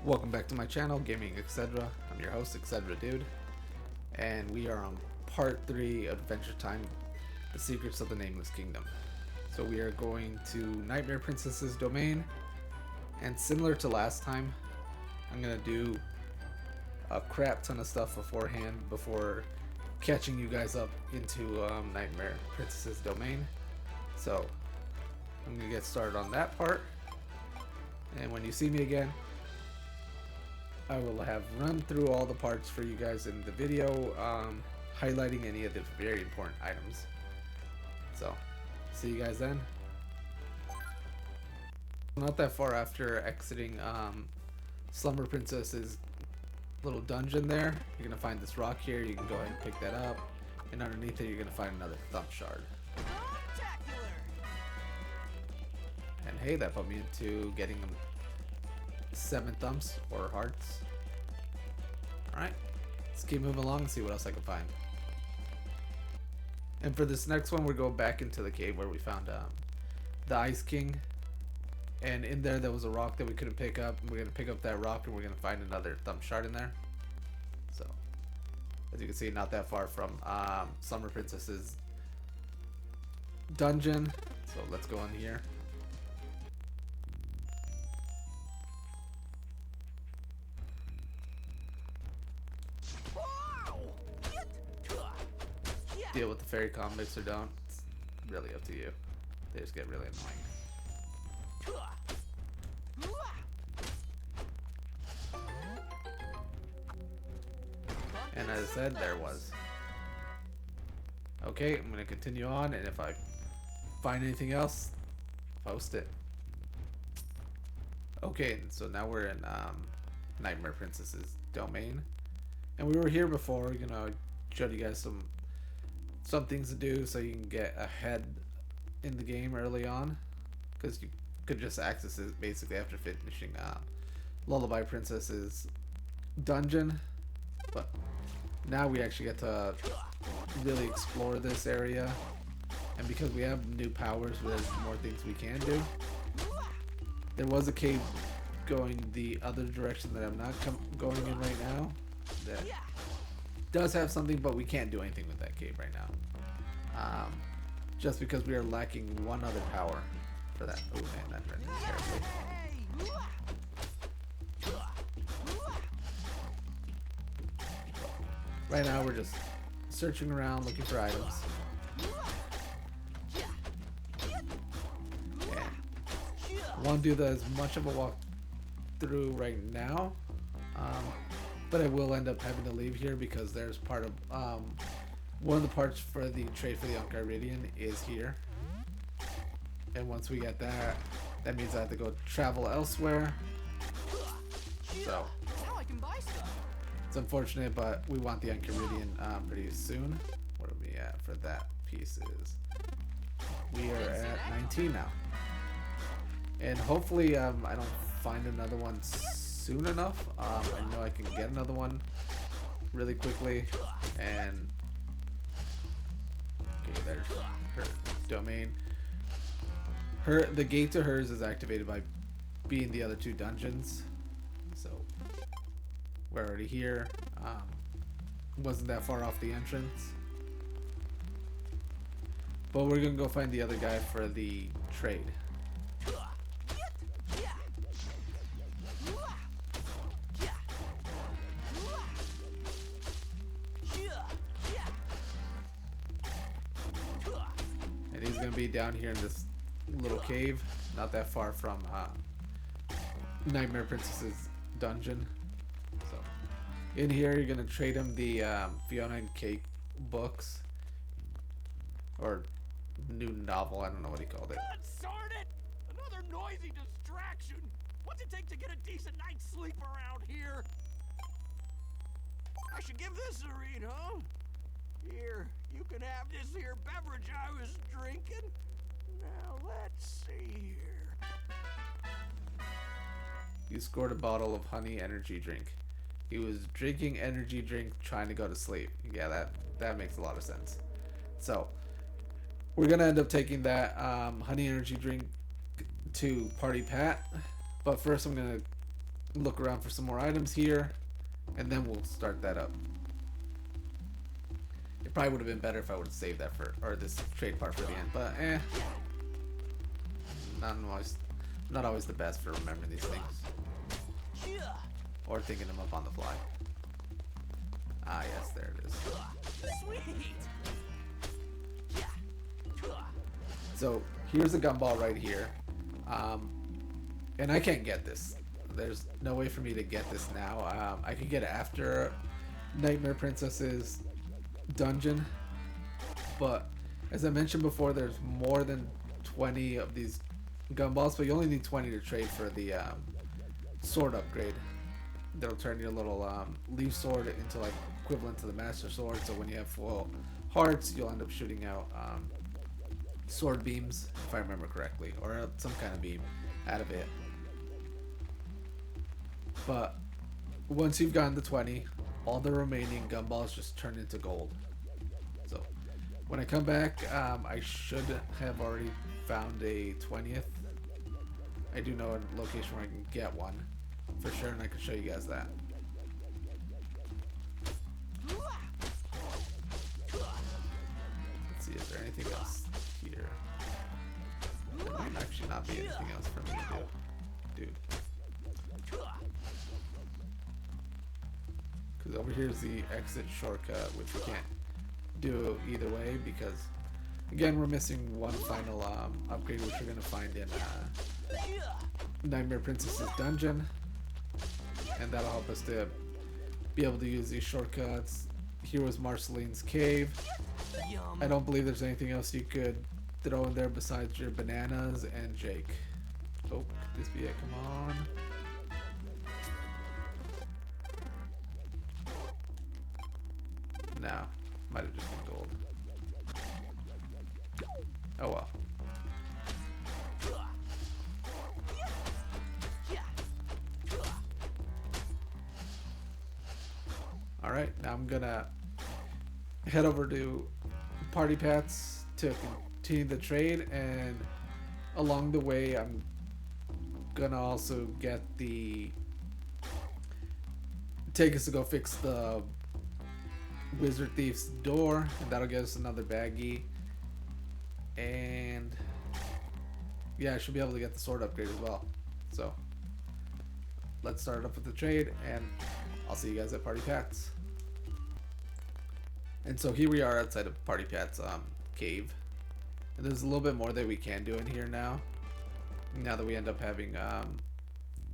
Welcome back to my channel, Gaming Etc. I'm your host, Etc. Dude, and we are on part 3 of Adventure Time, The Secrets of the Nameless Kingdom. So we are going to Nightmare Princess's domain, and similar to last time, I'm going to do a crap ton of stuff beforehand before catching you guys up into Nightmare Princess's domain. So I'm going to get started on that part, and when you see me again, I will have run through all the parts for you guys in the video, highlighting any of the very important items. So, see you guys then. Not that far after exiting Slumber Princess's little dungeon there, you're going to find this rock here. You can go ahead and pick that up, and underneath it you're going to find another thumb shard. And hey, that put me into getting them 7 thumbs or hearts. Alright, let's keep moving along and see what else I can find. And for this next one, we're going back into the cave where we found the Ice King. And in there was a rock that we couldn't pick up. We're going to pick up that rock and we're going to find another thumb shard in there. So, as you can see, not that far from Slumber Princess's dungeon. So let's go in here. Deal with the fairy comics or don't. It's really up to you. They just get really annoying. And as I said, there was. Okay, I'm going to continue on, and if I find anything else, I'll post it. Okay, so now we're in Nightmare Princess's domain. And we were here before, you know, showed you guys some things to do so you can get ahead in the game early on, because you could just access it basically after finishing Lullaby Princess's dungeon. But now we actually get to really explore this area, and because we have new powers, there's more things we can do. There was a cave going the other direction that I'm not going in right now that does have something, but we can't do anything with that cave right now. Just because we are lacking one other power for that. Oh man, that ran terribly. Right now we're just searching around looking for items. Yeah. I want to do as much of a walk through right now. But I will end up having to leave here because there's part of one of the parts for the trade for the Enchiridion is here, and once we get that, that means I have to go travel elsewhere. So it's unfortunate, but we want the Enchiridion pretty soon. What are we at for that piece? Is we are at 19 now, and hopefully I don't find another one soon enough. I know I can get another one really quickly. And okay, there's her domain. The gate to hers is activated by being the other 2 dungeons, so we're already here. Wasn't that far off the entrance, but we're gonna go find the other guy for the trade. And he's gonna be down here in this little cave, not that far from Nightmare Princess's dungeon. So in here you're gonna trade him the Fiona and Cake books, or new novel, I don't know what he called it. God darn it! Another noisy distraction! What's it take to get a decent night's sleep around here? I should give this a read, huh? Here, you can have this here beverage I was drinking. Now let's see here. You scored a bottle of honey energy drink. He was drinking energy drink trying to go to sleep. Yeah, that makes a lot of sense. So we're gonna end up taking that honey energy drink to Party Pat, but first I'm gonna look around for some more items here, and then we'll start that up. It probably would have been better if I would have saved that for, or this trade part for the end, but not always the best for remembering these things. Or thinking them up on the fly. Ah, yes, there it is. Sweet. So here's a gumball right here, and I can't get this. There's no way for me to get this now. I could get it after Nightmare Princess's dungeon, but as I mentioned before, there's more than 20 of these gumballs, but you only need 20 to trade for the sword upgrade. That'll turn your little leaf sword into like equivalent to the master sword, so when you have full hearts, you'll end up shooting out sword beams, if I remember correctly, or some kind of beam out of it. But once you've gotten the 20, all the remaining gumballs just turn into gold. So when I come back, I should have already found a 20th. I do know a location where I can get one for sure, and I can show you guys that. Let's see, is there anything else here? There might actually not be anything else for me to do, dude. Because over here is the exit shortcut, which we can't do either way because, again, we're missing one final upgrade, which we're going to find in Nightmare Princess's dungeon. And that'll help us to be able to use these shortcuts. Here was Marceline's cave. I don't believe there's anything else you could throw in there besides your bananas and Jake. Oh, could this be it? Come on. No, might have just been gold. Oh well. Alright, now I'm gonna head over to Party Pats to continue the trade, and along the way I'm gonna also get take us to go fix the Wizard Thief's door, and that'll get us another baggy. And yeah, I should be able to get the sword upgrade as well. So let's start up with the trade, and I'll see you guys at Party Pat's. And so here we are outside of Party Pat's cave, and there's a little bit more that we can do in here now that we end up having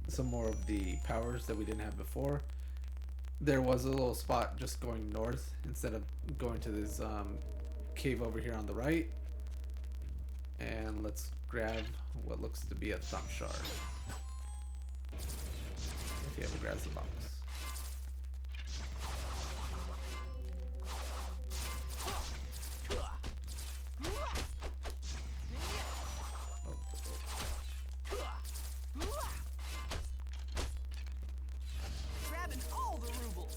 some more of the powers that we didn't have before. There was a little spot just going north instead of going to this cave over here on the right. And let's grab what looks to be a thumb shard. If he ever grabs the box. Grabbing all the rubles.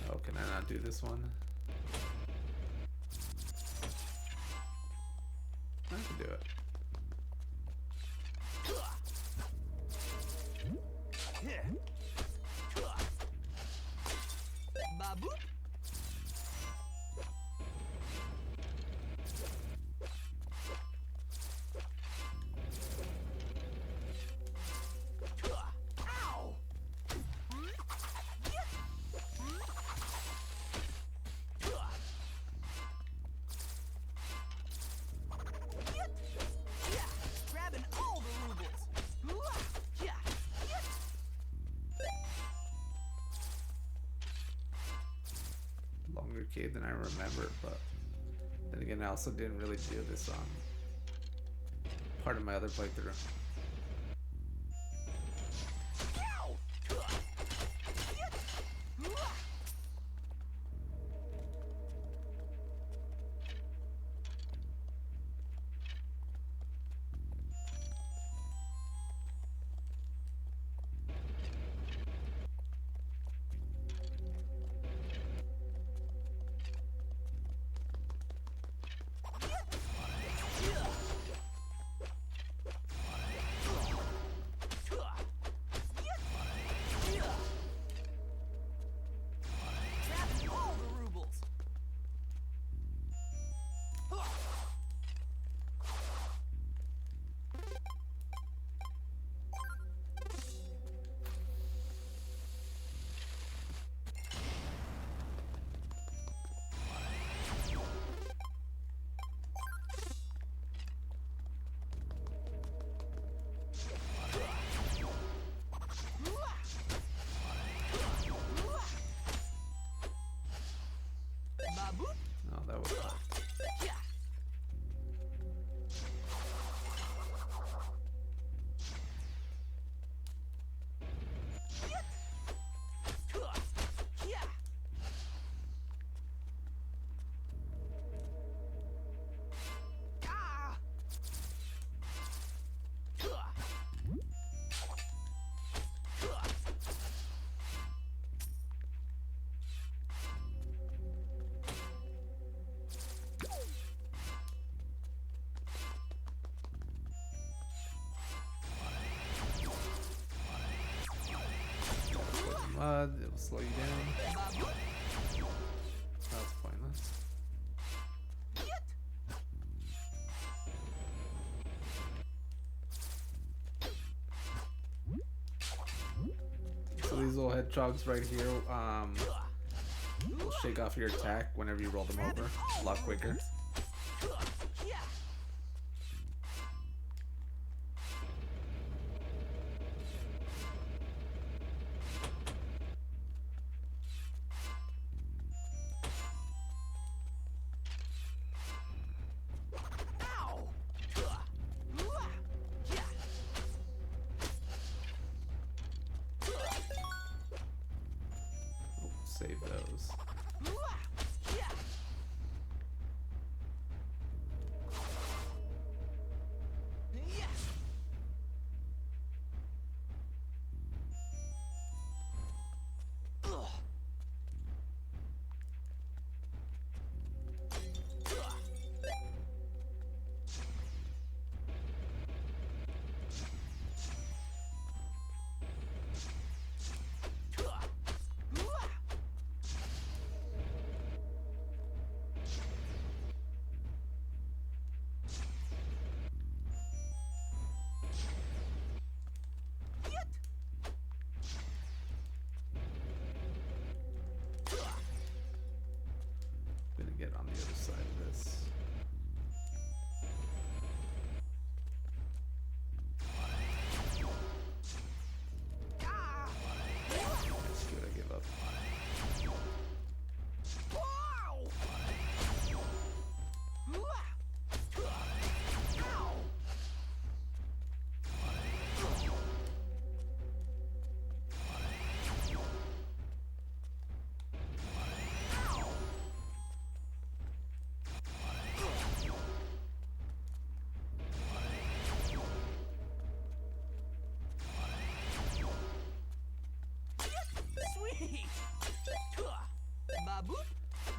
Oh, can I not do this one? I can do it. Baboop. Ow. Grabbing all the rubles. Longer cave than I remember, but then again, I also didn't really do this part of my other playthrough. It'll slow you down. That was pointless. So these little hedgehogs right here, will shake off your attack whenever you roll them over a lot quicker. Save those. Gonna get on the other side of this. Screw it, I give up.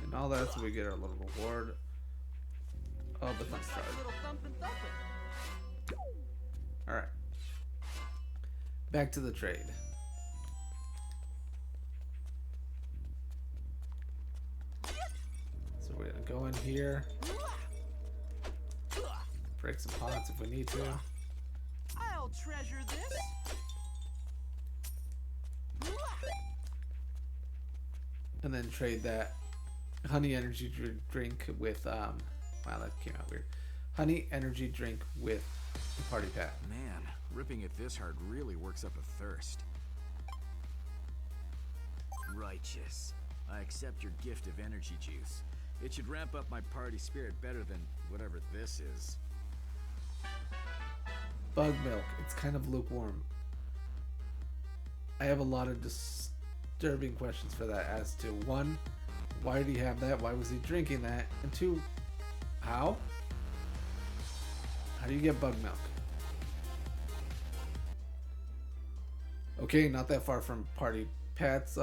And all that's we get our little reward. Oh, but let's start. Alright. Back to the trade. So we're gonna go in here. Break some pots if we need to. I'll treasure this. And then trade that honey energy drink with wow, that came out weird. Honey energy drink with the party pack. Man, ripping it this hard really works up a thirst. Righteous. I accept your gift of energy juice. It should ramp up my party spirit better than whatever this is. Bug milk. It's kind of lukewarm. I have a lot of disturbing questions for that as to one, why did he have that? Why was he drinking that? And two, how? How do you get bug milk? Okay, not that far from Party Pat's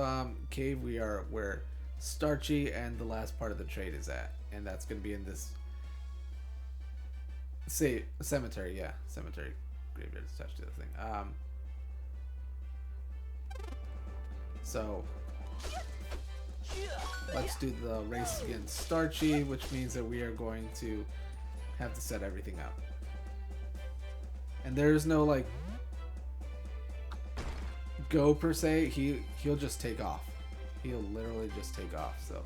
cave. We are where Starchy and the last part of the trade is at, and that's going to be in this cemetery. Yeah, cemetery graveyard attached to the thing. So let's do the race against Starchy, which means that we are going to have to set everything up. And there's no like go per se. He'll just take off. He'll literally just take off. So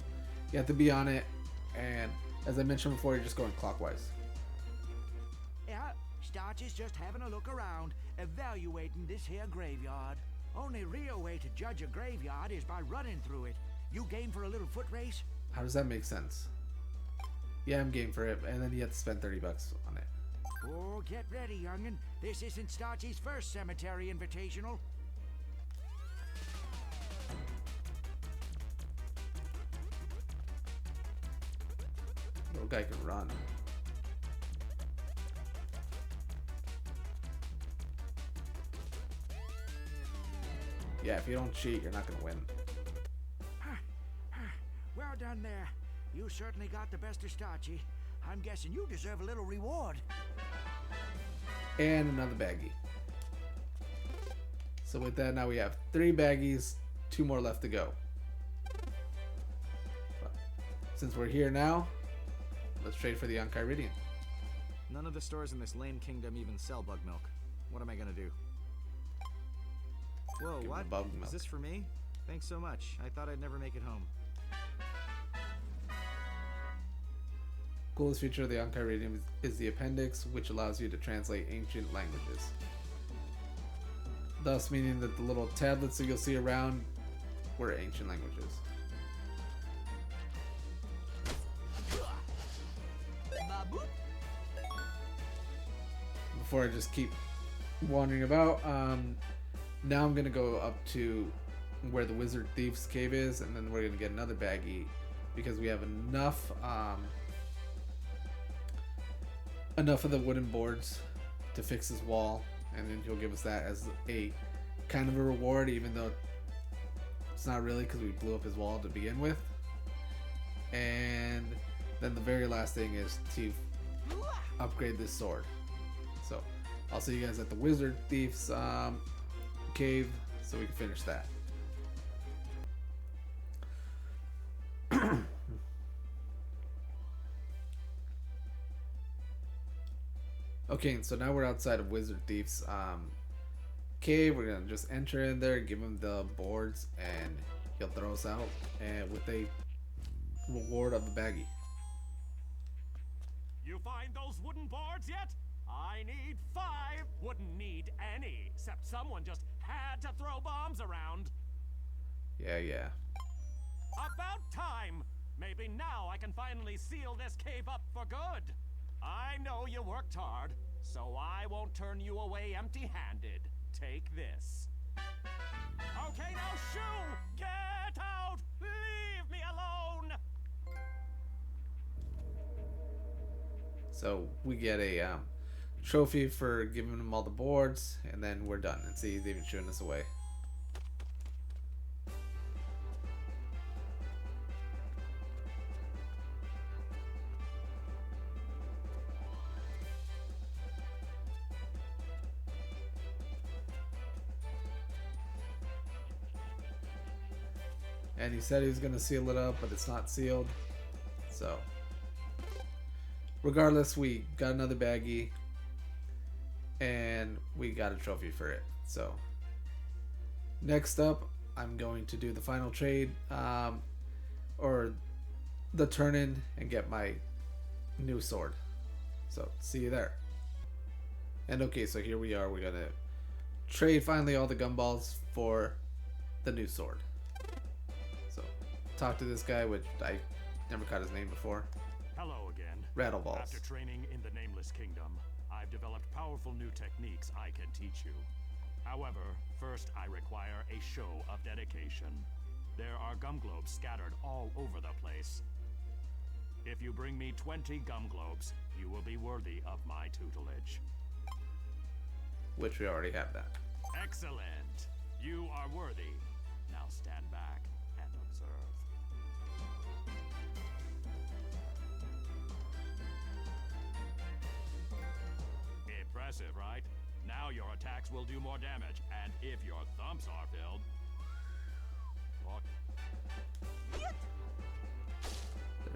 you have to be on it, and as I mentioned before, you're just going clockwise. Yeah, Starchy's just having a look around, evaluating this here graveyard. Only real way to judge a graveyard is by running through it. You game for a little foot race? How does that make sense? Yeah, I'm game for it, and then you have to spend $30 on it. Oh, get ready, youngin'. This isn't Starchy's first cemetery invitational. Little guy can run. Yeah, if you don't cheat, you're not gonna win. Well done there. You certainly got the best of Starchy. I'm guessing you deserve a little reward. And another baggy. So with that, now we have 3 baggies 2 more left to go. But since we're here now, let's trade for the Enchiridion. None of the stores in this lame kingdom even sell bug milk. What am I gonna do? Whoa, Give him what? the bug Is milk. this for me? Thanks so much. I thought I'd never make it home. Coolest feature of the Enchiridion is the appendix, which allows you to translate ancient languages. Thus meaning that the little tablets that you'll see around were ancient languages. Before I just keep wandering about, now I'm gonna go up to where the Wizard Thief's cave is, and then we're gonna get another baggy because we have enough enough of the wooden boards to fix his wall, and then he'll give us that as a kind of a reward, even though it's not really because we blew up his wall to begin with. And then the very last thing is to upgrade this sword. So I'll see you guys at the Wizard Thief's cave so we can finish that. Okay, so now we're outside of Wizard Thief's cave. We're gonna just enter in there, give him the boards, and he'll throw us out and with a reward of the baggy. You find those wooden boards yet? I need 5. Wouldn't need any, except someone just had to throw bombs around. Yeah. About time! Maybe now I can finally seal this cave up for good. I know you worked hard, so I won't turn you away empty-handed. Take this. Okay, now shoo! Get out! Leave me alone! So we get a trophy for giving him all the boards, and then we're done. And see, he's even shooing us away. And he said he was going to seal it up, but it's not sealed. So, regardless, we got another baggy. And we got a trophy for it. So, next up, I'm going to do the final trade. Or the turn-in and get my new sword. So, see you there. And okay, so here we are. We're going to trade finally all the gumballs for the new sword. So, talk to this guy, which I never caught his name before. Hello again. Rattleballs. After training in the Nameless Kingdom, I've developed powerful new techniques I can teach you. However, first I require a show of dedication. There are gum globes scattered all over the place. If you bring me 20 gum globes, you will be worthy of my tutelage. Which we already have that. Excellent! You are worthy. Now stand back and observe. Impressive, right? Now your attacks will do more damage, and if your thumps are filled... What?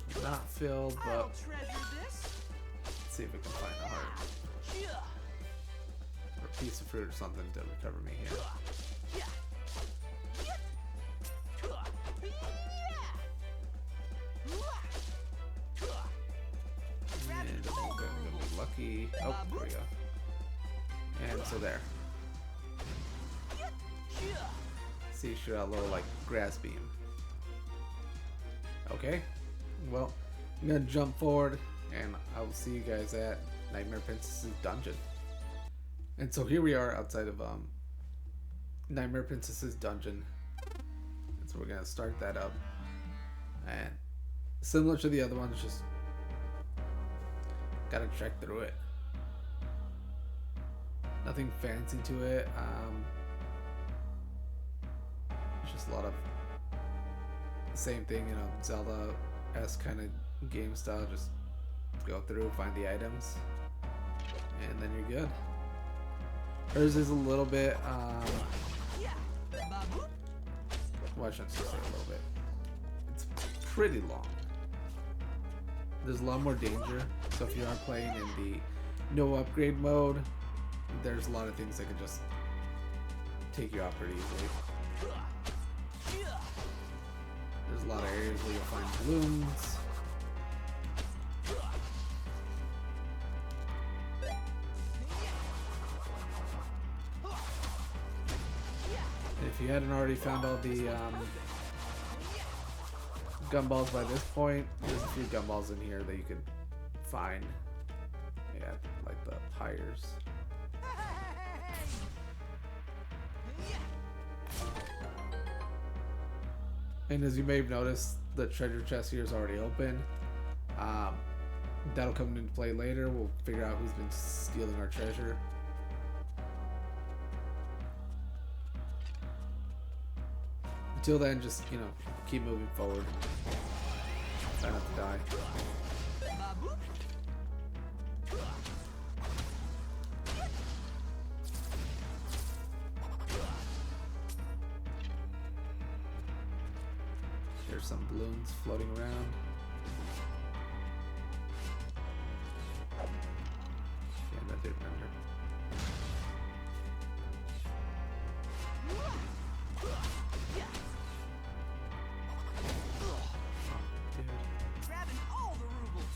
They're not filled, but I'll treasure this. let's see if we can find a heart. Or a piece of fruit or something to recover me here. And I'm gonna be lucky. Oh, there we go. And so there. See, shoot out a little like grass beam. Okay. Well, I'm gonna jump forward, and I will see you guys at Nightmare Princess's dungeon. And so here we are outside of Nightmare Princess's dungeon. And so we're gonna start that up. And similar to the other ones, just gotta trek through it. Nothing fancy to it. It's just a lot of the same thing, you know, Zelda-esque kind of game style. Just go through, find the items, and then you're good. Hers is a little bit Well, I shouldn't say a little bit. It's pretty long. There's a lot more danger. So if you are playing in the no upgrade mode, there's a lot of things that can just take you out pretty easily. There's a lot of areas where you'll find balloons. And if you hadn't already found all the gumballs by this point, there's a few gumballs in here that you could find. Yeah, like the pyres. And as you may have noticed, the treasure chest here is already open. That'll come into play later. We'll figure out who's been stealing our treasure. Until then, just, you know, keep moving forward. Try not to die. There's some balloons floating around. Yeah, that did remember. Grabbing all the rubles.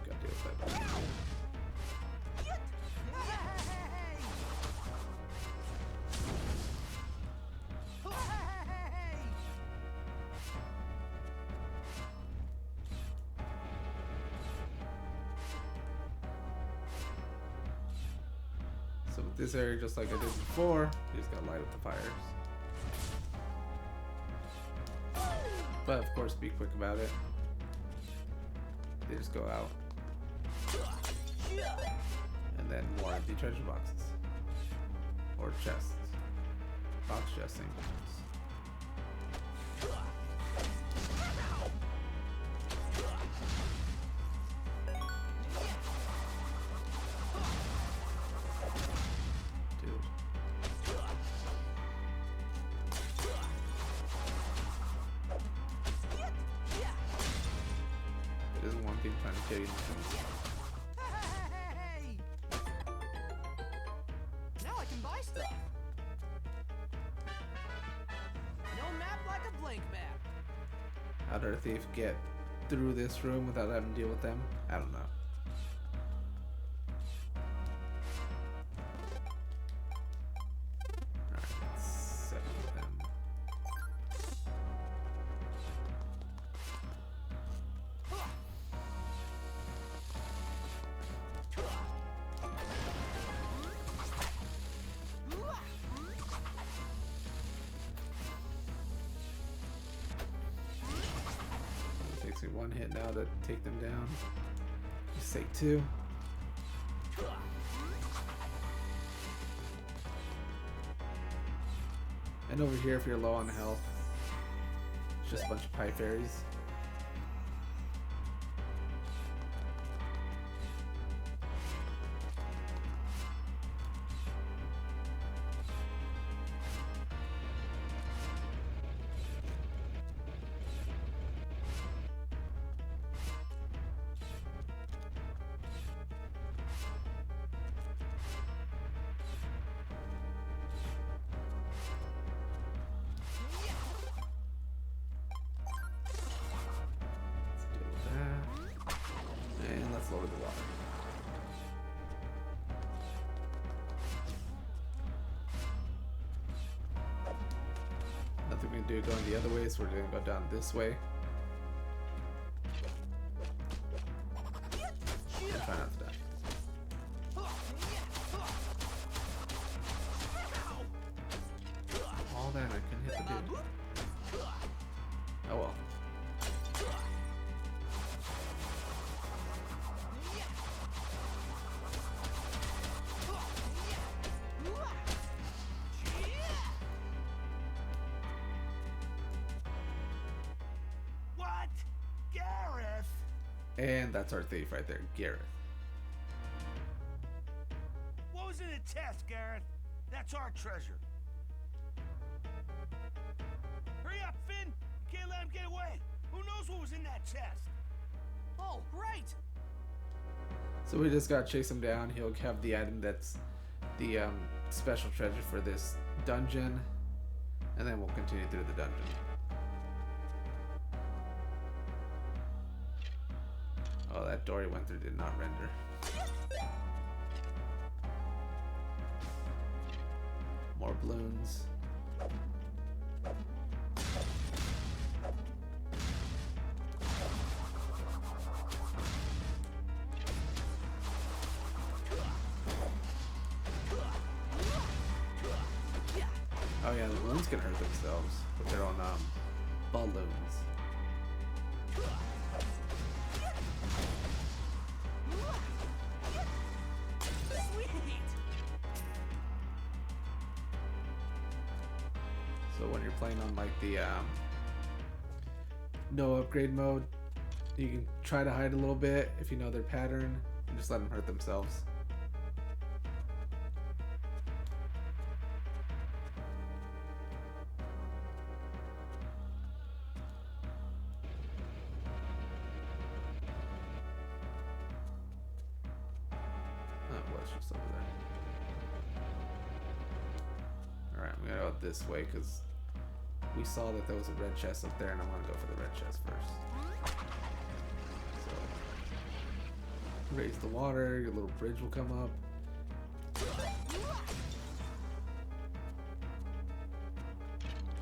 Gotta deal with that. So with this area, just like I did before, you just gotta light up the fires. But of course, be quick about it. They just go out. And then more empty treasure boxes. Or chests. Box chests, same difference. Dude. It is one thing trying to kill you. Now I can buy stuff. No map like a blank map. How did a thief get through this room without having to deal with them? I don't know. Alright, let's set with them. It takes me one hit now to take them down. Just take two. And over here, if you're low on health, it's just a bunch of pie fairies. Lower the water. Nothing we can do going the other way, so we're gonna go down this way. And try not to die. All that, I couldn't hit the dude. Oh well. What? Gary! And that's our thief right there, Gareth. What was in the test, Gareth? That's our treasure. Hurry up, Finn! You can't let him get away. Who knows what was in that chest? Oh, right! So we just gotta chase him down. He'll have the item that's the special treasure for this dungeon, and then we'll continue through the dungeon. Oh, that door he went through did not render. More balloons. Oh yeah, the balloons can hurt themselves with their own balloons. So when you're playing on like the no upgrade mode, you can try to hide a little bit if you know their pattern and just let them hurt themselves. Just over there. Alright, I'm gonna go this way because we saw that there was a red chest up there and I want to go for the red chest first. So, raise the water, your little bridge will come up. If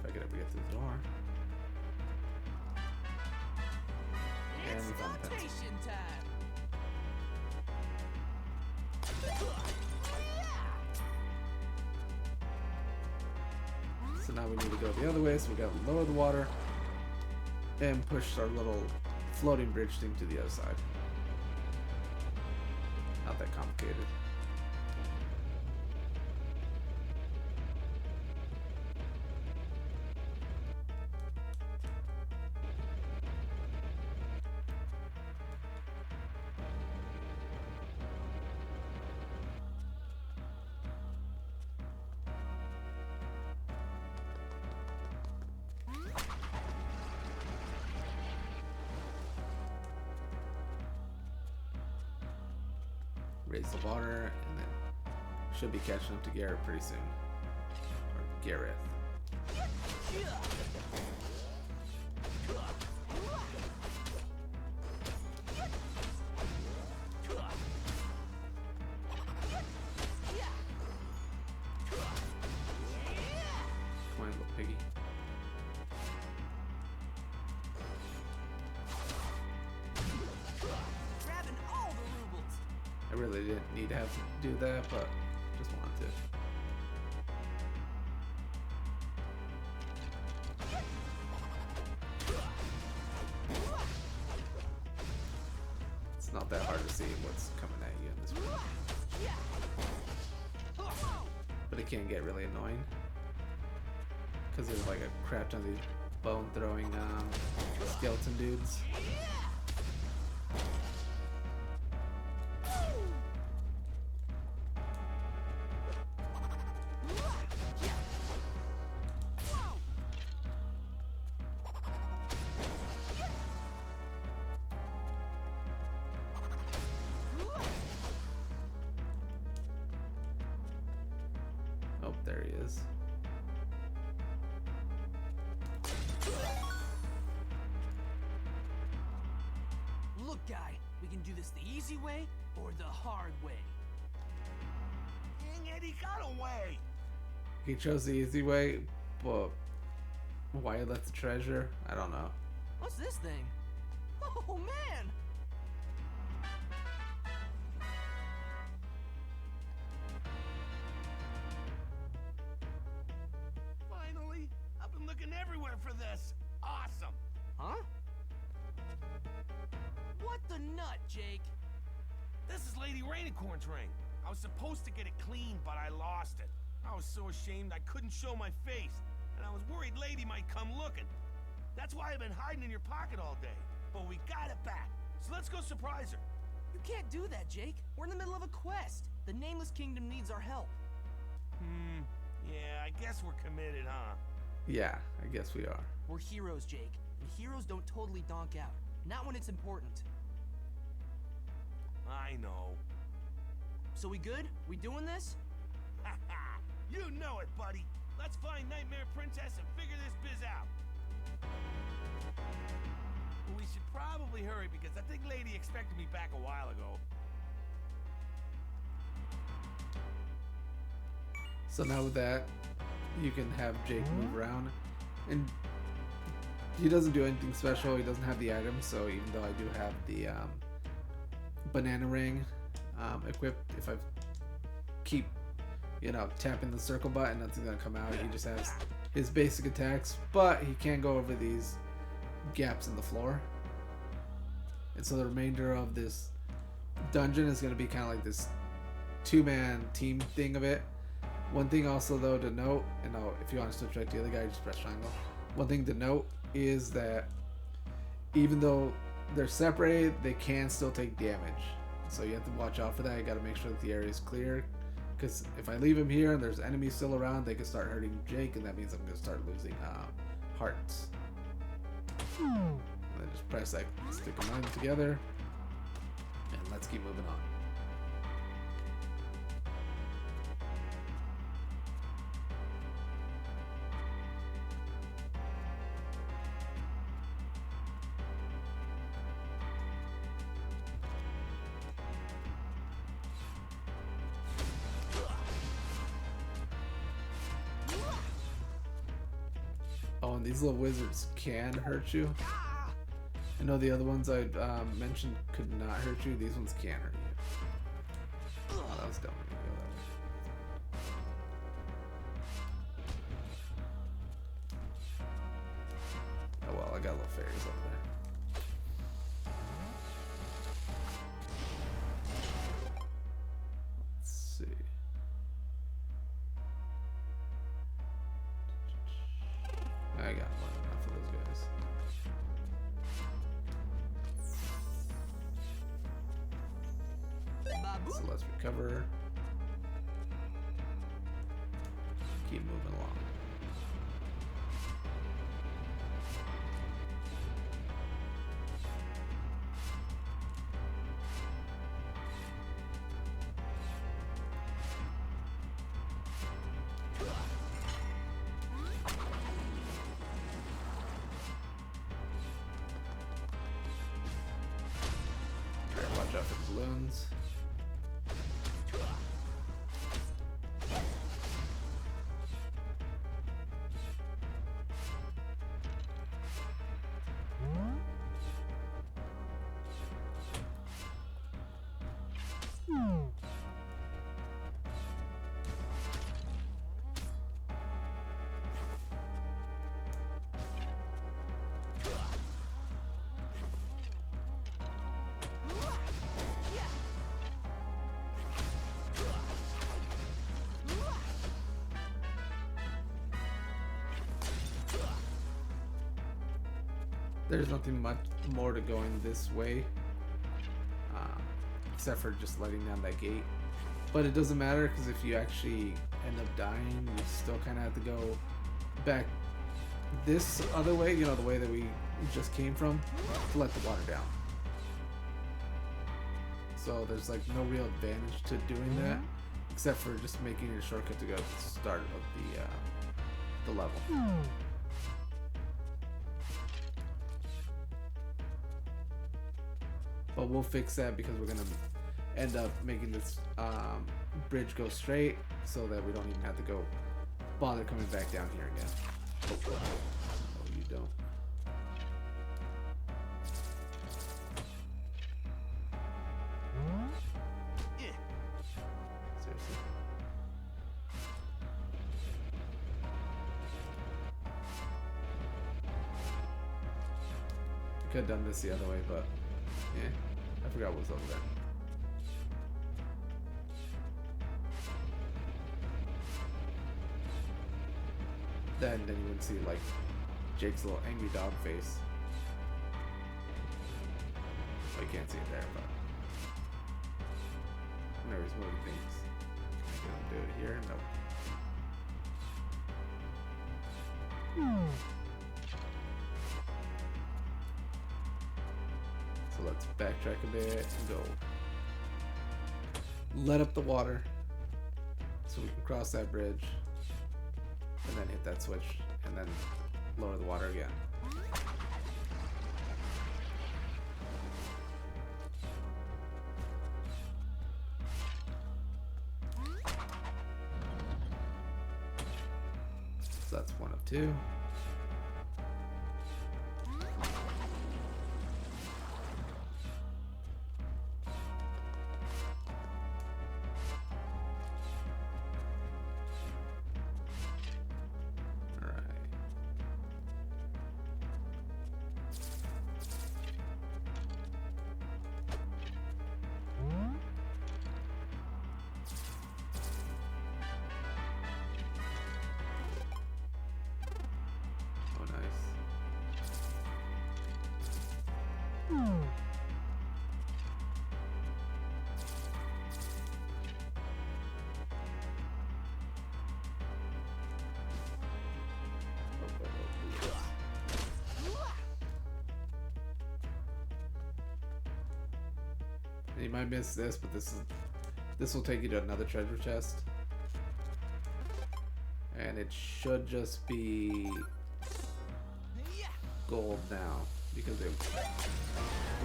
I could ever get through the door. And we found the pencil. Time. So now we need to go the other way, so we gotta lower the water and push our little floating bridge thing to the other side. Not that complicated. Raise the water, and then should be catching up to Garrett pretty soon. Or Gareth. Come on, little piggy. Grabbing all the rubles. I really didn't need to have to do that, but just wanted to. It's not that hard to see what's coming at you in this room. But it can get really annoying. Because there's like a crap ton of these bone throwing skeleton dudes. Oh, there he is. Look, guy, we can do this the easy way or the hard way. Dang it, he got away. He chose the easy way, but why he left the treasure? I don't know. What's this thing? Oh, man! Finally, I've been looking everywhere for this. Awesome. Huh? What the nut, Jake? This is Lady Rainicorn's ring. I was supposed to get it clean, but I lost it. I was so ashamed I couldn't show my face, and I was worried Lady might come looking. That's why I've been hiding in your pocket all day. But we got it back. So Let's go surprise her. You can't do that, Jake. We're in the middle of a quest. The Nameless Kingdom needs our help. Yeah, I guess we're committed, huh? Yeah, I guess we are. We're heroes, Jake. And heroes don't totally donk out. Not when it's important. I know. So we good? We doing this? You know it, buddy. Let's find Nightmare Princess and figure this biz out. But we should probably hurry because I think Lady expected me back a while ago. So now with that, you can have Jake move around, and he doesn't do anything special. He doesn't have the items, so even though I do have the Bananarang equipped, if I keep, you know, tapping the circle button, nothing's gonna come out. He just has his basic attacks, but he can go over these gaps in the floor. And so the remainder of this dungeon is gonna be kind of like this two-man team thing of it. One thing also though to note, and if you want to switch back to the other guy, just press triangle. One thing to note is that even though they're separated, they can still take damage. So you have to watch out for that. You got to make sure that the area is clear, because if I leave him here and there's enemies still around, they can start hurting Jake, and that means I'm going to start losing hearts. And then just press that, stick them together, and let's keep moving on. Oh, and these little wizards can hurt you. I know the other ones I mentioned could not hurt you. These ones can hurt you. Oh, that was dumb. Oh well, I got little fairies over there. Let's see. I got more than enough of those guys. So let's recover. Keep moving along. Alright, watch out for balloons. There's nothing much more to going this way, except for just letting down that gate. But it doesn't matter, because if you actually end up dying, you still kind of have to go back this other way, you know, the way that we just came from, to let the water down. So there's like no real advantage to doing that, except for just making a shortcut to go to the start of the level. But we'll fix that because we're gonna end up making this bridge go straight, so that we don't even have to go bother coming back down here again. Hopefully. Oh, you don't. Seriously. I could have done this the other way, but yeah. I forgot what was over there. Then you would see like Jake's little angry dog face. I can't see it there, but whenever he's moving things, I'm gonna do it here. Nope. So let's backtrack a bit and go. Let up the water so we can cross that bridge, and then hit that switch, and then lower the water again. So that's one of two. Oh, nice. You might miss this, but this will take you to another treasure chest, and it should just be gold now because it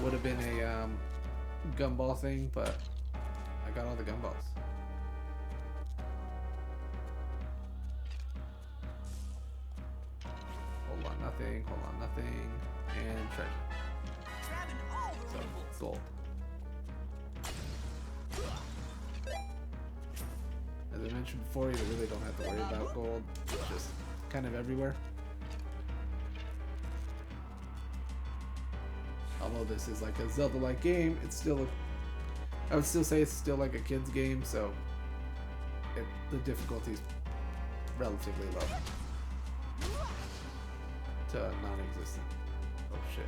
would have been a gumball thing, but I got all the gumballs. Hold on, nothing. Hold on, nothing, and treasure. So gold. As I mentioned before, you really don't have to worry about gold. It's just kind of everywhere. Although this is like a Zelda-like game, it's still I would still say it's still like a kid's game, so the difficulty is relatively low to non-existent. Oh shit.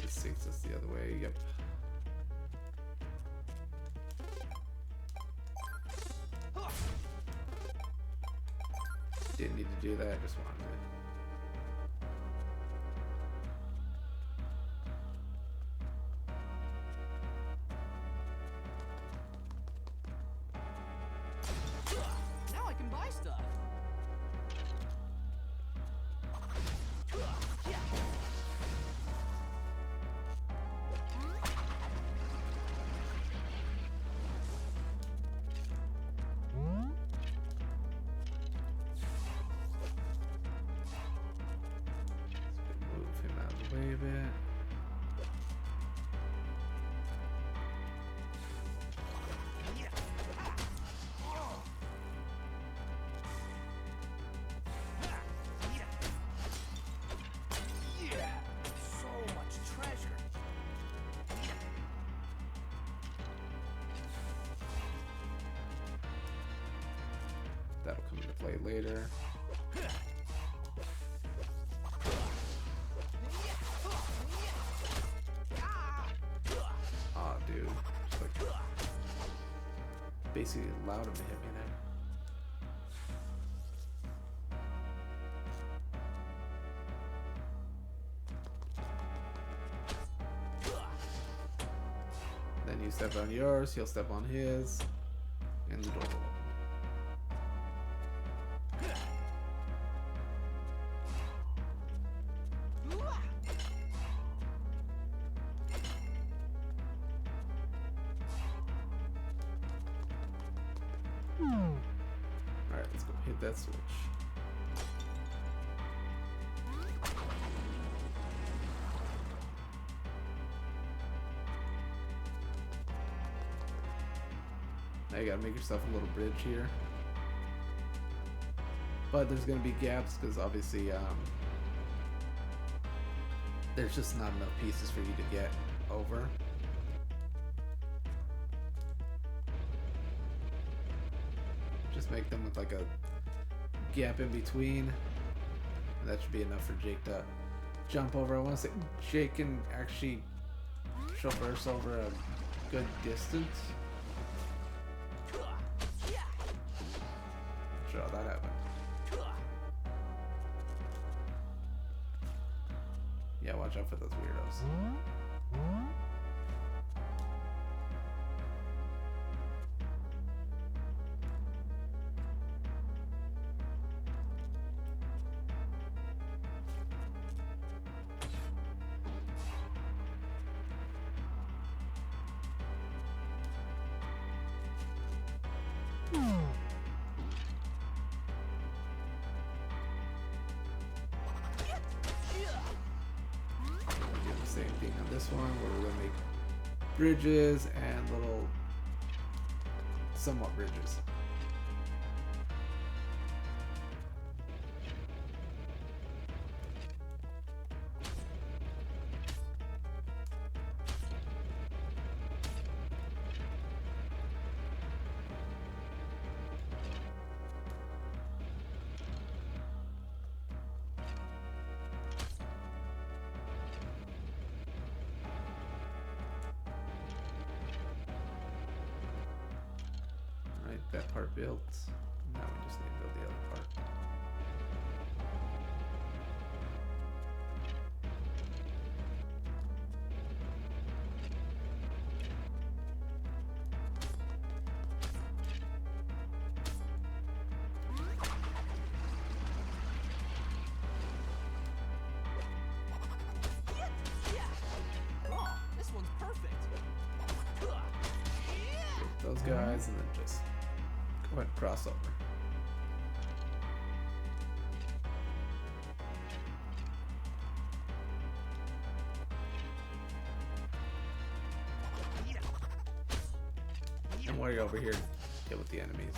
This sinks us the other way, yep. Didn't need to do that, just wanted to. Now I can buy stuff. Move him out of the way a bit. So much treasure. That'll come into play later. Aw, dude. Just like basically allowed him to hit me there. Then you step on yours, he'll step on his, and the door will open. Alright, let's go hit that switch. Now you gotta make yourself a little bridge here. But there's gonna be gaps because obviously there's just not enough pieces for you to get over. Just make them with like a gap in between. And that should be enough for Jake to jump over. I want to say Jake can actually traverse over a good distance. Not sure how that happened. Yeah, watch out for those weirdos. Same thing on this one, where we're gonna make bridges and little somewhat bridges. That part built. Now we just need to build the other part. Oh, this one's perfect. Take those guys and then just go ahead and cross over. And while you're over here, deal with the enemies.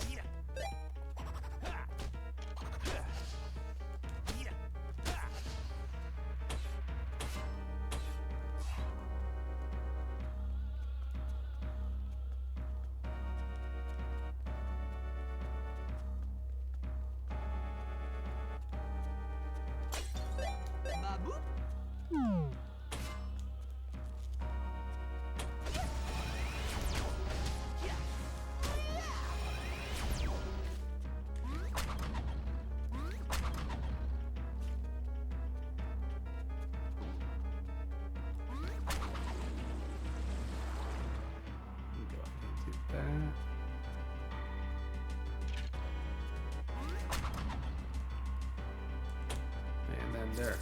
And then there.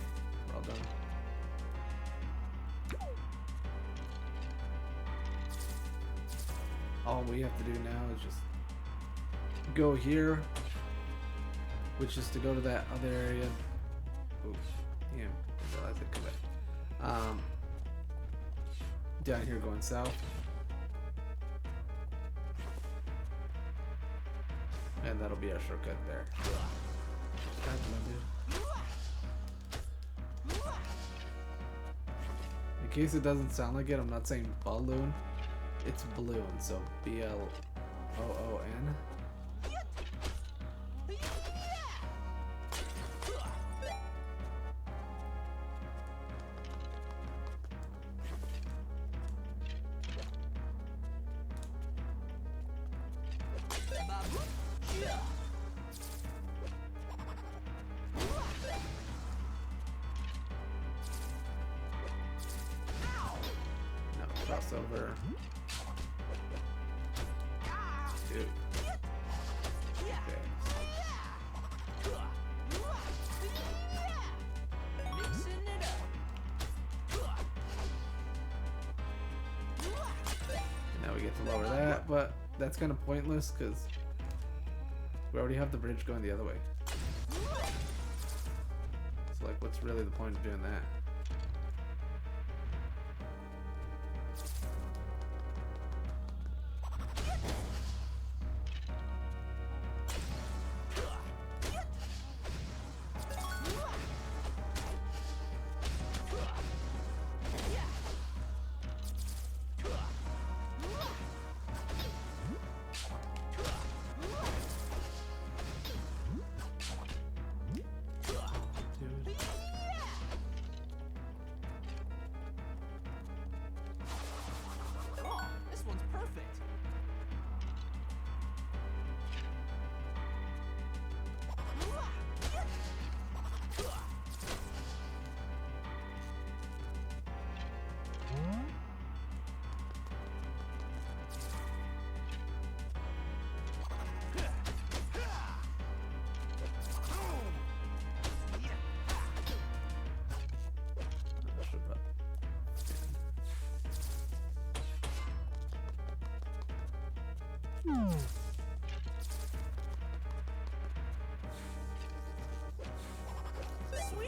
Well done. All we have to do now is just go here, which is to go to that other area. Ooh, damn, I realized I'd come back. Down here going south. And that'll be our shortcut there. In case it doesn't sound like it, I'm not saying balloon. It's balloon, so B-L-O-O-N. No, crossover. Dude. Okay. Mixing it up. Now we get to lower that, but that's kind of pointless because we already have the bridge going the other way. So like, what's really the point of doing that?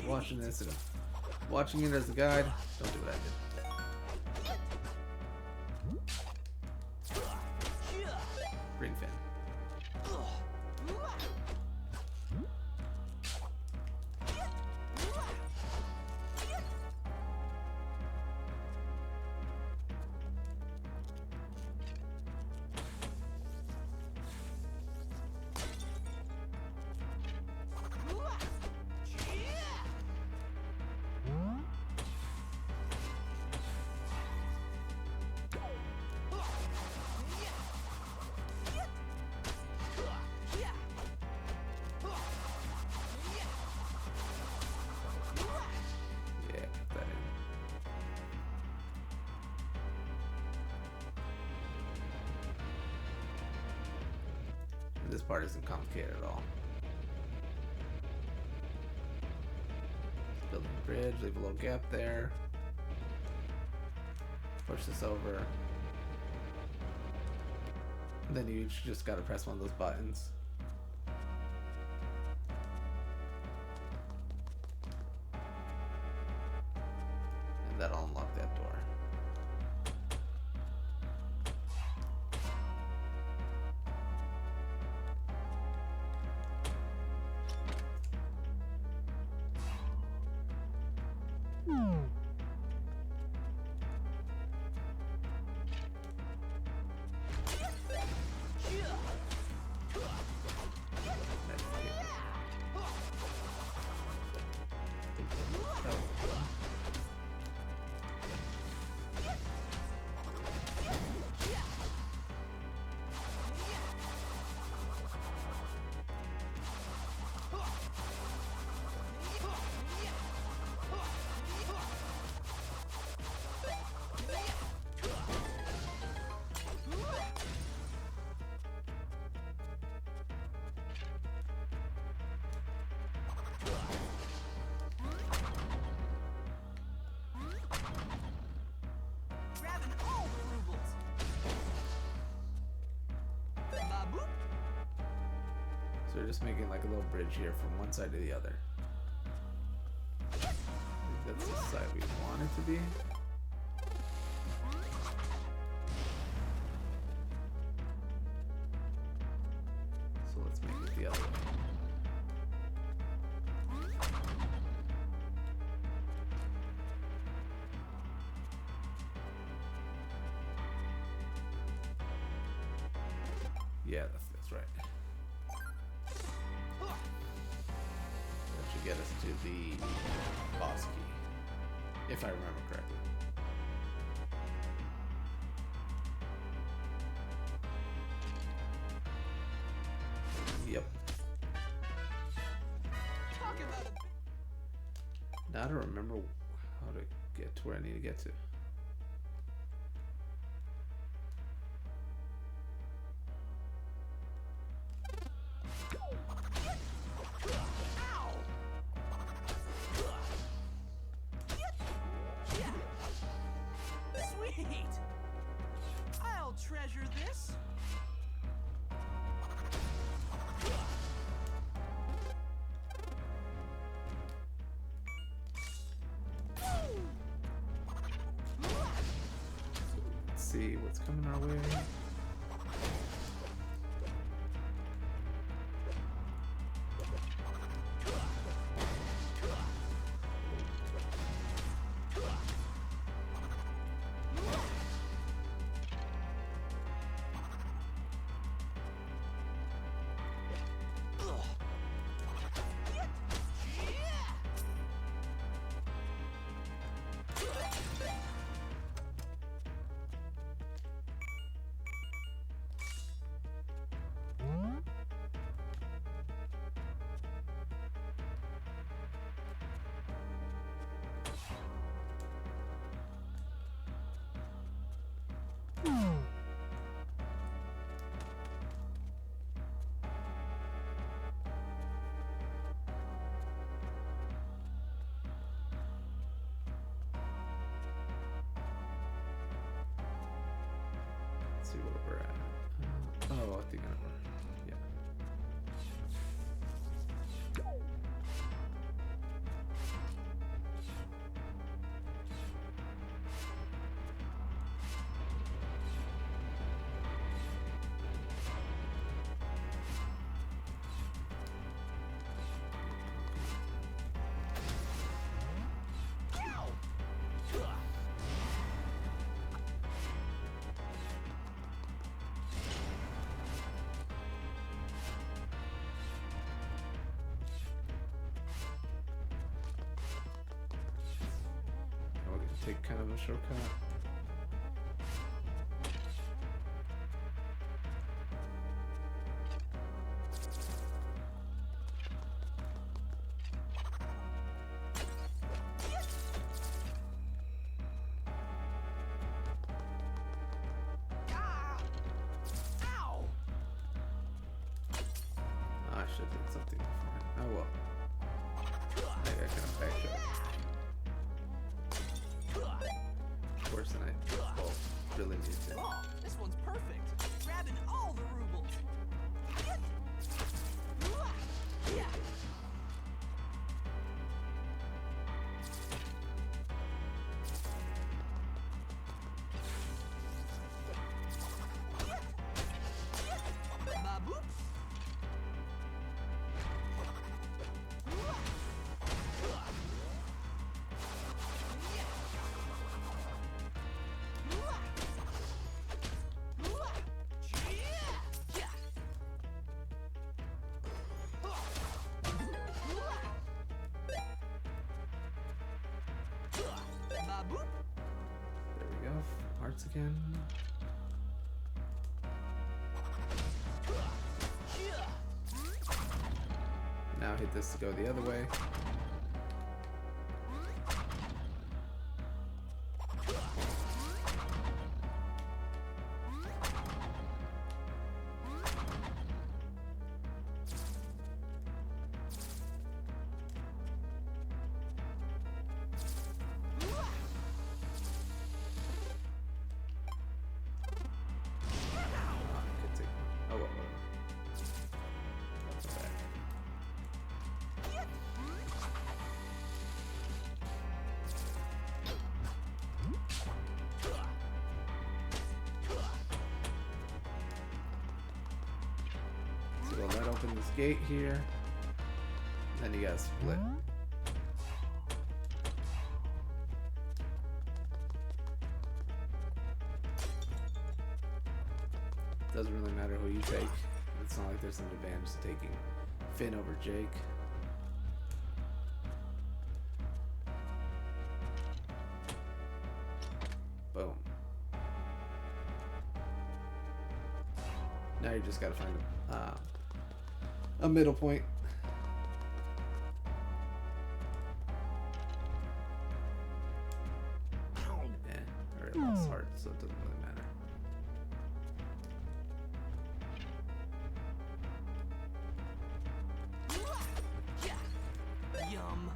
Watching this and watching it as a guide. Don't do what I did. Green fin. This part isn't complicated at all. Building a bridge, leave a little gap there. Push this over. And then you just gotta press one of those buttons. And that'll unlock that door. So we're just making like a little bridge here from one side to the other. I think that's the side we want it to be. So let's make it the other way. Yeah, that's right. That should get us to the boss key, if I remember correctly. Yep. Now to remember how to get to where I need to get to. Treasure this. Let's see what's coming our way. See where we're at. Oh, I think I know. Yeah. We're gonna take kind of a shortcut. I should have did something before. Oh well. Maybe I can backtrack. Worse than I really need to. Oh, this one's perfect. Grabbing all the rubles. Yeah. Baboop. There we go. Hearts again. Now hit this to go the other way. Could take one. Oh well, whatever. That's not bad. So we'll let open this gate here. Then you gotta split. Doesn't really matter who you take. It's not like there's an advantage to taking Finn over Jake. Boom. Now you just gotta find a middle point. Yeah, I already lost heart, so it doesn't really matter. Yum.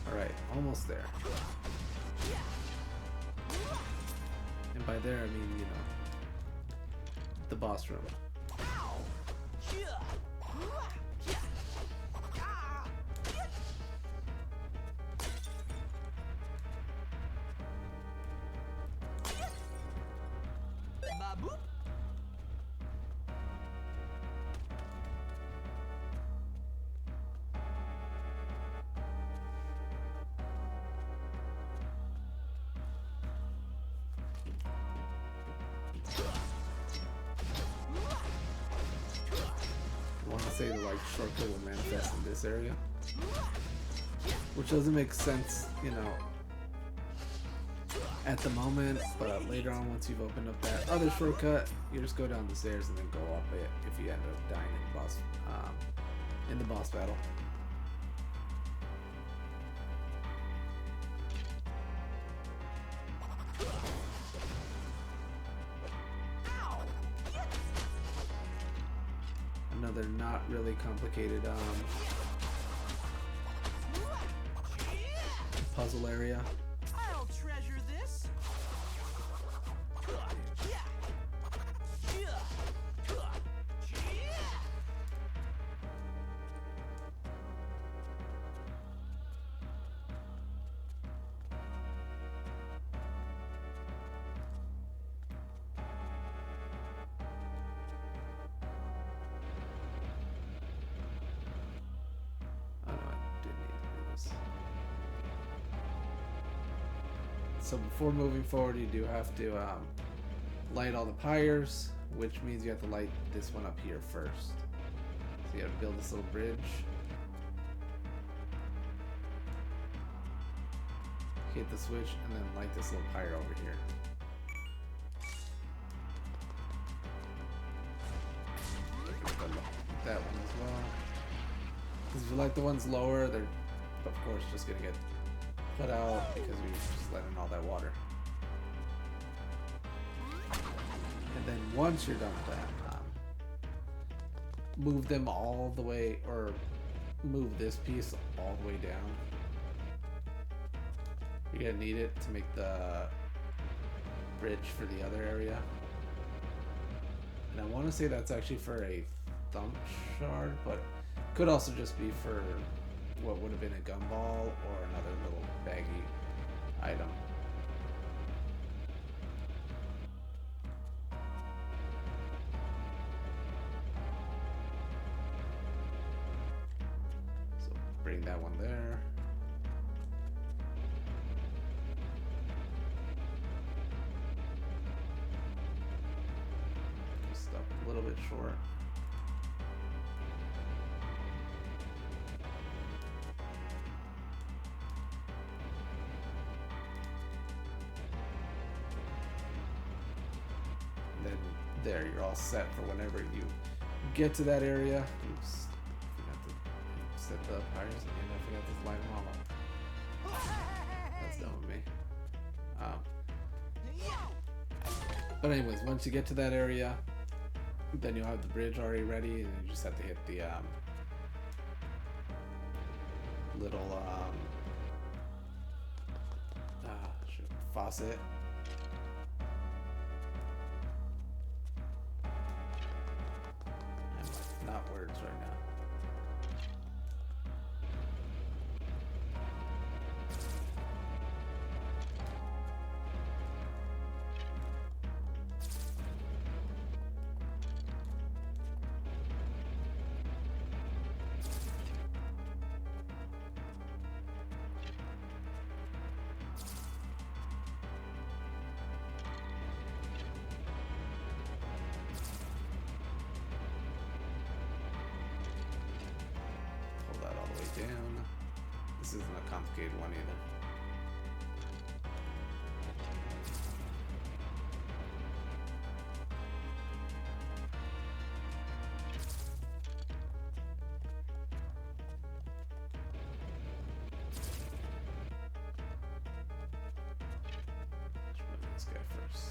Alright, almost there. And by there I mean, you know, the boss room. Baboop. I want to say the like shortcut will manifest in this area, which doesn't make sense, you know, at the moment, but later on once you've opened up that other shortcut, you just go down the stairs and then go up it if you end up dying in the boss battle. another not really complicated puzzle area. I'll treasure this. Oh no, I didn't need to do this. So before moving forward, you do have to light all the pyres, which means you have to light this one up here first. So you have to build this little bridge. Hit the switch and then light this little pyre over here. That one as well. Because if you light the ones lower, they're of course just gonna get put out because we just let in all that water. And then once you're done with that, move them all the way, or move this piece all the way down. You're gonna need it to make the bridge for the other area. And I want to say that's actually for a thump shard, but could also just be for what would have been a gumball or another little baggy item. So bring that one there. Just up a little bit short. Then there, you're all set for whenever you get to that area. Oops, forgot to set the pyres again. I forgot to light them all up. That's done with me. But anyways, once you get to that area, then you'll have the bridge already ready, and you just have to hit the little faucet. Not words right now. Down. This isn't a complicated one either. Let's run this guy first.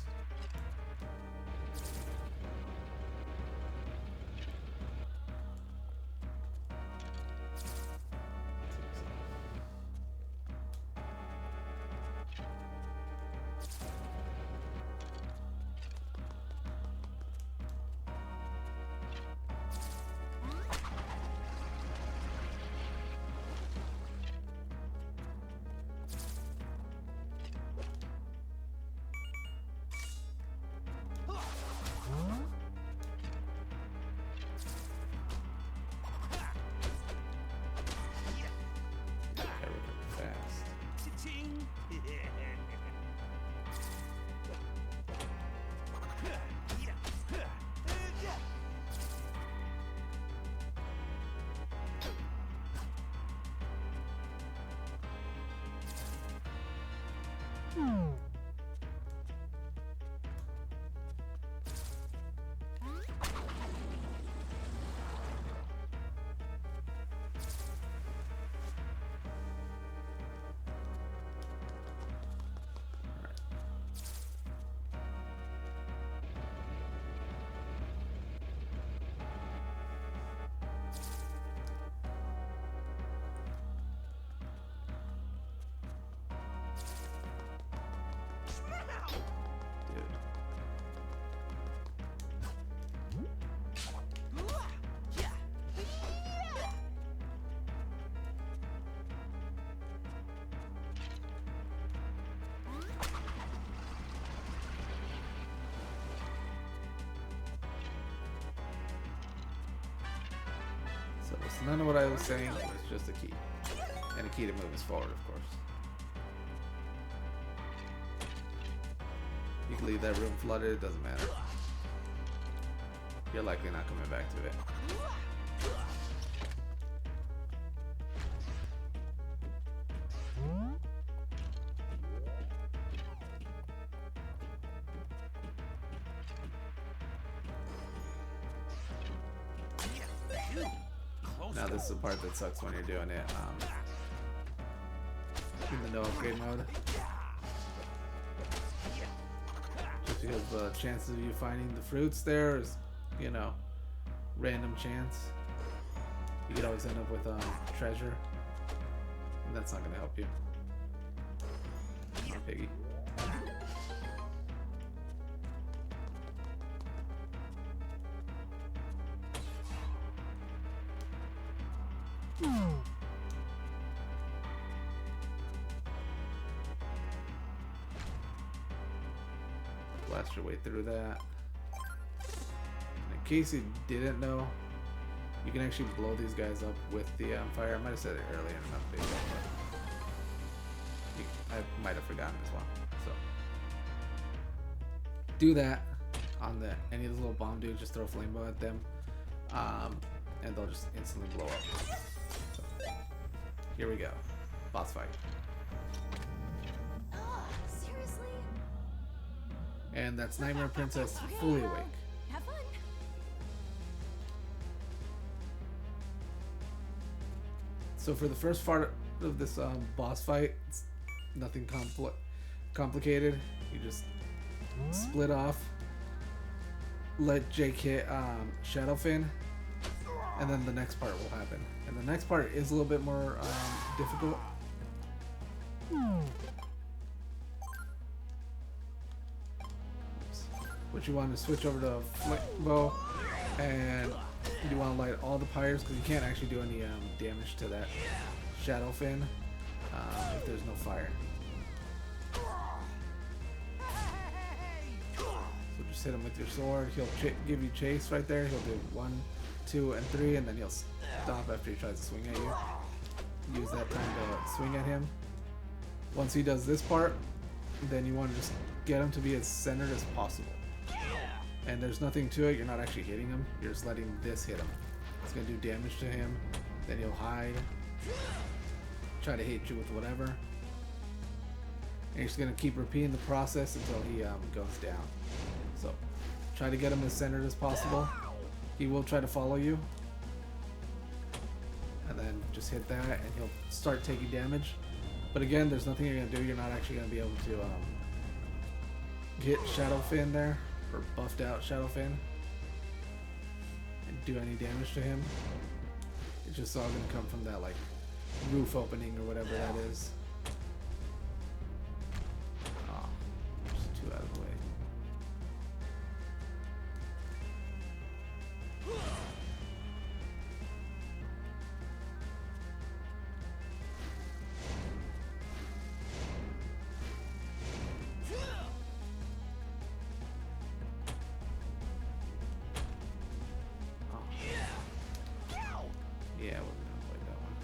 was none of what I was saying. It was just a key. And a key to move us forward, of course. You can leave that room flooded, it doesn't matter. You're likely not coming back to it. Now this is the part that sucks when you're doing it in the no upgrade mode. Just because the chances of you finding the fruits there is, you know, random chance. You could always end up with treasure, and that's not gonna help you. Come on, piggy. Blast your way through that. And in case you didn't know, you can actually blow these guys up with the fire. I might have said it earlier in an update, but I might have forgotten as well. So do that on any of those little bomb dudes. Just throw a flame bow at them, and they'll just instantly blow up. So, here we go, boss fight. Seriously? And that's Nightmare Princess fully awake. Have fun. So for the first part of this boss fight, it's nothing complicated. You just split off, let Jake hit Shadowfin, and then the next part will happen. And the next part is a little bit more difficult. What you want to switch over to Flame Bow, and you want to light all the pyres because you can't actually do any damage to that Shadowfin if there's no fire. So just hit him with your sword. He'll give you chase right there. He'll do 1, 2, and 3, and then he'll stop after he tries to swing at you. Use that time to swing at him. Once he does this part, then you want to just get him to be as centered as possible. And there's nothing to it. You're not actually hitting him. You're just letting this hit him. It's going to do damage to him. Then he'll hide. Try to hit you with whatever. And you're just going to keep repeating the process until he goes down. So try to get him as centered as possible. He will try to follow you. And then just hit that and he'll start taking damage. But again, there's nothing you're going to do. You're not actually going to be able to get Shadowfin there. Or buffed out Shadowfin and do any damage to him. It's just all gonna come from that like roof opening or whatever that is. Oh, just 2 out of the way. Yeah, we're gonna avoid that one.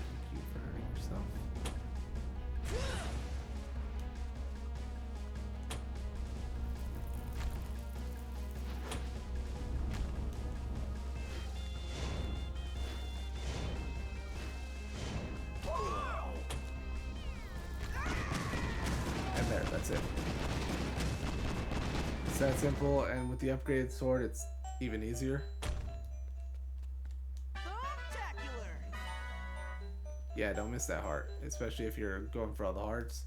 Thank you for hurting yourself. And there, that's it. It's that simple, and with the upgraded sword, it's even easier. Spectacular! Yeah, don't miss that heart, especially if you're going for all the hearts.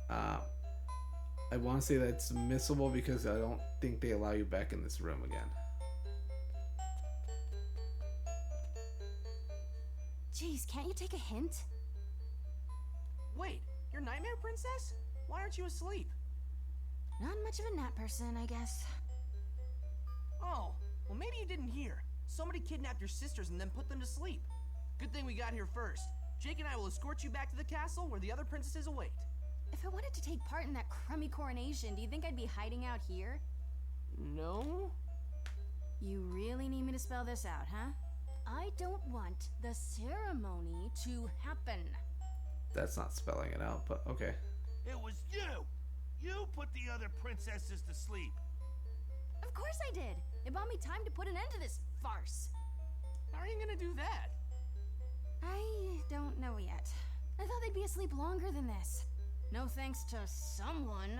I want to say that it's missable because I don't think they allow you back in this room again. Jeez, can't you take a hint? Wait, you're Nightmare Princess? Why aren't you asleep? Not much of a nap person, I guess. Oh, well maybe you didn't hear. Somebody kidnapped your sisters and then put them to sleep. Good thing we got here first. Jake and I will escort you back to the castle where the other princesses await. If I wanted to take part in that crummy coronation, do you think I'd be hiding out here? No? You really need me to spell this out, huh? I don't want the ceremony to happen. That's not spelling it out, but okay. It was you! You put the other princesses to sleep. Of course I did. It bought me time to put an end to this farce. How are you gonna do that? I don't know yet. I thought they'd be asleep longer than this. No thanks to someone.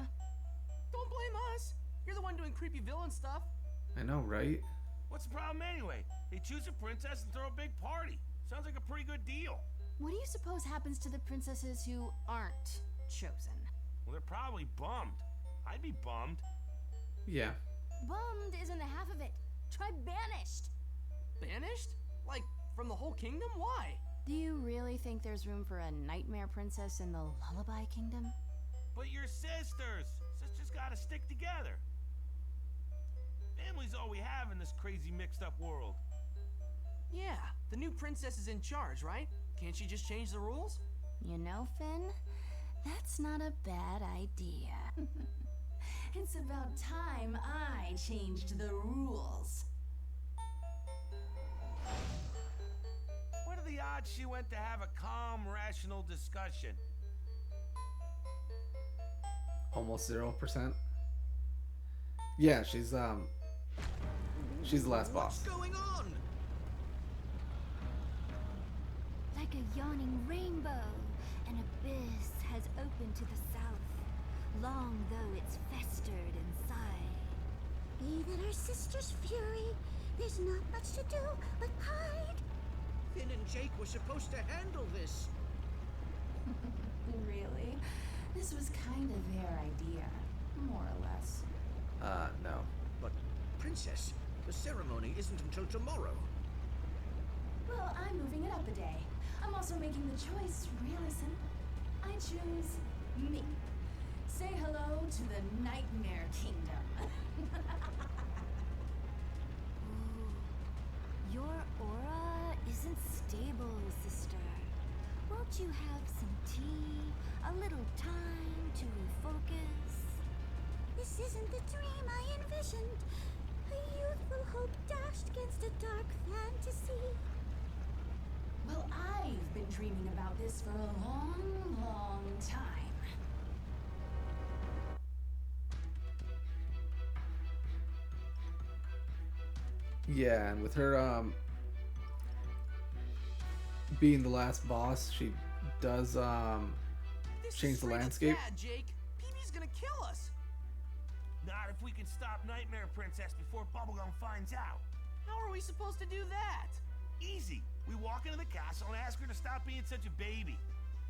Don't blame us. You're the one doing creepy villain stuff. I know, right? What's the problem anyway? They choose a princess and throw a big party. Sounds like a pretty good deal. What do you suppose happens to the princesses who aren't chosen? Well, they're probably bummed. I'd be bummed. Yeah. Bummed isn't the half of it. Try banished. Banished? Like, from the whole kingdom? Why? Do you really think there's room for a nightmare princess in the Lullaby Kingdom? But you're sisters. Sisters gotta stick together. Family's all we have in this crazy mixed up world. Yeah, the new princess is in charge, right? Can't she just change the rules? You know, Finn, that's not a bad idea. It's about time I changed the rules. What are the odds she went to have a calm, rational discussion? Almost 0%. Yeah, she's the last boss. What's going on? Like a yawning rainbow, an abyss has opened to the south, long though it's festered inside. Even our sister's fury, there's not much to do but hide. Finn and Jake were supposed to handle this. Really? This was kind of their idea, more or less. No. But, Princess, the ceremony isn't until tomorrow. Well, I'm moving it up a day. I'm also making the choice, Realison. I choose me. Say hello to the Nightmare Kingdom. Ooh, your aura isn't stable, sister. Won't you have some tea? A little time to refocus? This isn't the dream I envisioned. A youthful hope dashed against a dark fantasy. Well, I've been dreaming about this for a long, long time. Yeah, and with her being the last boss, she does This change is the straight up landscape. bad, Jake. PB's gonna kill us. Not if we can stop Nightmare Princess before Bubblegum finds out. How are we supposed to do that? Easy. We walk into the castle and ask her to stop being such a baby.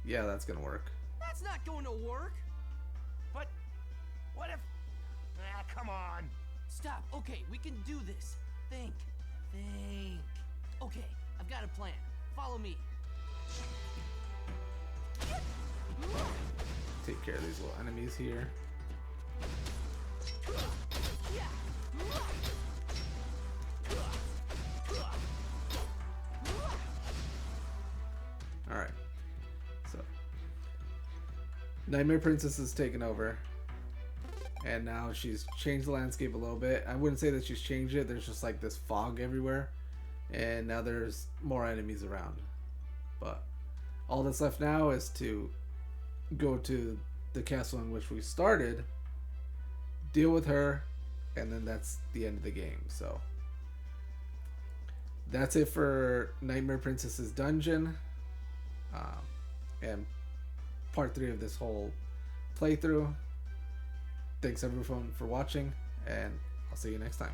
Yeah, that's gonna work. That's not going to work. But what if... Ah, come on. Stop. Okay, we can do this. Think. Okay, I've got a plan. Follow me. Take care of these little enemies here. Alright. So Nightmare Princess has taken over. And now she's changed the landscape a little bit. I wouldn't say that she's changed it. There's just like this fog everywhere. And now there's more enemies around. But all that's left now is to go to the castle in which we started, deal with her, and then that's the end of the game. So that's it for Nightmare Princess's dungeon. And part 3 of this whole playthrough. Thanks everyone for watching, and I'll see you next time.